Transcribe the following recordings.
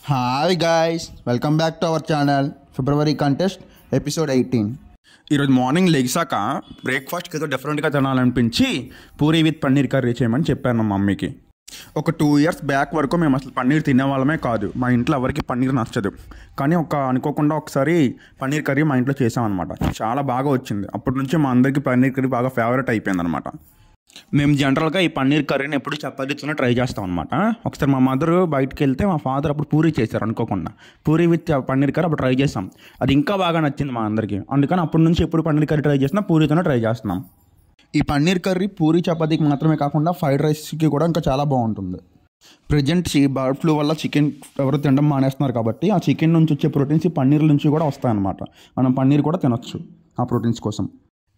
Hi guys, welcome back to our channel. February contest episode 18. ఈరోజు morning లెగిసాక బ్రేక్ఫాస్ట్కి ఏదో డిఫరెంట్గా తినాలనిపించి పూరీ విత్ పన్నీర్ కర్రీ చేయమని చెప్పాను మా మమ్మీకి. ఒక 2 years బ్యాక్ వరకు మేము అసలు పన్నీర్ తినేవాళ్ళమే కాదు. మా ఇంట్లో ఎవరికి పన్నీర్ నచ్చదు. కానీ అనుకోకుండా ఒకసారి పన్నీర్ కర్రీ మా ఇంట్లో చేసామన్నమాట. చాలా బాగా వచ్చింది. అప్పటి నుంచి మా అందరికీ పన్నీర్ కర్రీ బాగా ఫేవరెట్ అయిపోయింది అనమాట. మేము జనరల్గా ఈ పన్నీర్ కర్రీని ఎప్పుడు చపాతీతోనే ట్రై చేస్తాం అనమాట. ఒకసారి మా మదర్ బయటకు వెళ్తే మా ఫాదర్ అప్పుడు పూరీ చేశారు అనుకోకుండా. పూరీ విత్ పన్నీర్ కర్రీ అప్పుడు ట్రై చేస్తాం. అది ఇంకా బాగా నచ్చింది మా అందరికీ. అందుకని అప్పటి నుంచి ఎప్పుడు పన్నీర్ కర్రీ ట్రై చేసినా పూరీతోనే ట్రై చేస్తున్నాం. ఈ పన్నీర్ కర్రీ పూరీ చపాతీకి మాత్రమే కాకుండా ఫ్రైడ్ రైస్కి కూడా ఇంకా చాలా బాగుంటుంది. ప్రజెంట్ ఈ బర్డ్ ఫ్లూ వల్ల చికెన్ ఎవరు తినడం మానేస్తున్నారు కాబట్టి ఆ చికెన్ నుంచి వచ్చే ప్రోటీన్స్ ఈ పన్నీర్ నుంచి కూడా వస్తాయన్నమాట. మనం పన్నీర్ కూడా తినొచ్చు ఆ ప్రోటీన్స్ కోసం.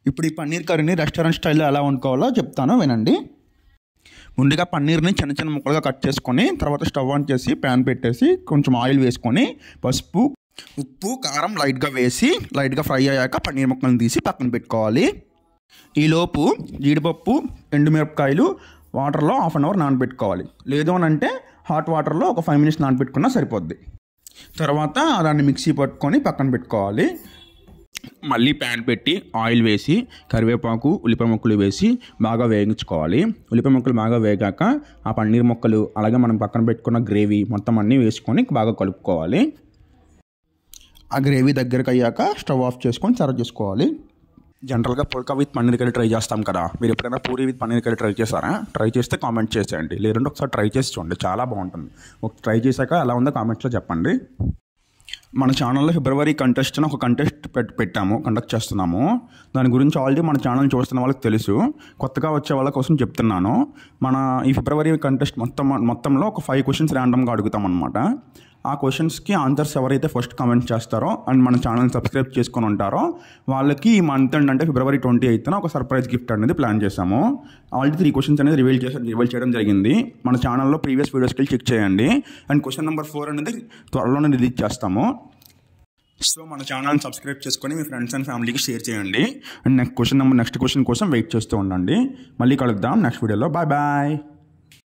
ఇప్పుడు ఈ పన్నీర్ కర్రీని రెస్టారెంట్ స్టైల్లో ఎలా వండుకోవాలో చెప్తాను, వినండి. ముందుగా పన్నీర్ని చిన్న చిన్న ముక్కలుగా కట్ చేసుకొని తర్వాత స్టవ్ ఆన్ చేసి ప్యాన్ పెట్టేసి కొంచెం ఆయిల్ వేసుకొని పసుపు, ఉప్పు, కారం లైట్గా వేసి లైట్గా ఫ్రై అయ్యాక పన్నీర్ ముక్కలను తీసి పక్కన పెట్టుకోవాలి. ఈలోపు జీడిపప్పు, ఎండుమిరపకాయలు వాటర్లో 1/2 hour నానబెట్టుకోవాలి. లేదు అని అంటే హాట్ వాటర్లో ఒక 5 minutes నానబెట్టుకున్నా సరిపోద్ది. తర్వాత దాన్ని మిక్సీ పట్టుకొని పక్కన పెట్టుకోవాలి. మళ్ళీ ప్యాన్ పెట్టి ఆయిల్ వేసి కరివేపాకు, ఉల్లిపాయ ముక్కలు వేసి బాగా వేయించుకోవాలి. ఉల్లిపాయ ముక్కలు బాగా వేగాక ఆ పన్నీర్ ముక్కలు అలాగే మనం పక్కన పెట్టుకున్న గ్రేవీ మొత్తం అన్నీ వేసుకొని బాగా కలుపుకోవాలి. ఆ గ్రేవీ దగ్గరకు అయ్యాక స్టవ్ ఆఫ్ చేసుకొని సర్వ్ చేసుకోవాలి. జనరల్గా పుల్కా విత్ పన్నీర్ కర్రీ ట్రై చేస్తాం కదా, మీరు ఎప్పుడైనా Puri with paneer curry try చేస్తారా? ట్రై చేస్తే కామెంట్ చేసేయండి. లేదంటే ఒకసారి ట్రై చేసి చూడండి, చాలా బాగుంటుంది. ట్రై చేశాక ఎలా ఉందో కామెంట్స్లో చెప్పండి. మన ఛానల్లో ఫిబ్రవరి కంటెస్ట్ అని ఒక కంటెస్ట్ కండక్ట్ చేస్తున్నాము. దాని గురించి ఆల్రెడీ మన ఛానల్ చూస్తున్న వాళ్ళకి తెలుసు. కొత్తగా వచ్చే వాళ్ళ కోసం చెప్తున్నాను. మన ఈ ఫిబ్రవరి కంటెస్ట్ మొత్తంలో ఒక 5 questions ర్యాండమ్గా అడుగుతాం అనమాట. ఆ క్వశ్చన్స్కి ఆన్సర్స్ ఎవరైతే ఫస్ట్ కామెంట్ చేస్తారో అండ్ మన ఛానల్ సబ్స్క్రైబ్ చేసుకొని ఉంటారో వాళ్ళకి ఈ మంత్ అంటే ఫిబ్రవరి 28న ఒక సర్ప్రైజ్ గిఫ్ట్ అనేది ప్లాన్ చేశాము. ఆల్రెడీ 3 questions అనేది రివీల్ చేయడం జరిగింది. మన ఛానల్లో ప్రీవియస్ వీడియోస్కి చెక్ చేయండి. అండ్ క్వశ్చన్ నెంబర్ 4 అనేది త్వరలోనే రిలీజ్ చేస్తాము. సో మన ఛానల్ని సబ్స్క్రైబ్ చేసుకొని మీ ఫ్రెండ్స్ అండ్ ఫ్యామిలీకి షేర్ చేయండి. అండ్ నెక్స్ట్ క్వశ్చన్ కోసం వెయిట్ చేస్తూ ఉండండి. మళ్ళీ కలుద్దాం నెక్స్ట్ వీడియోలో. Bye bye.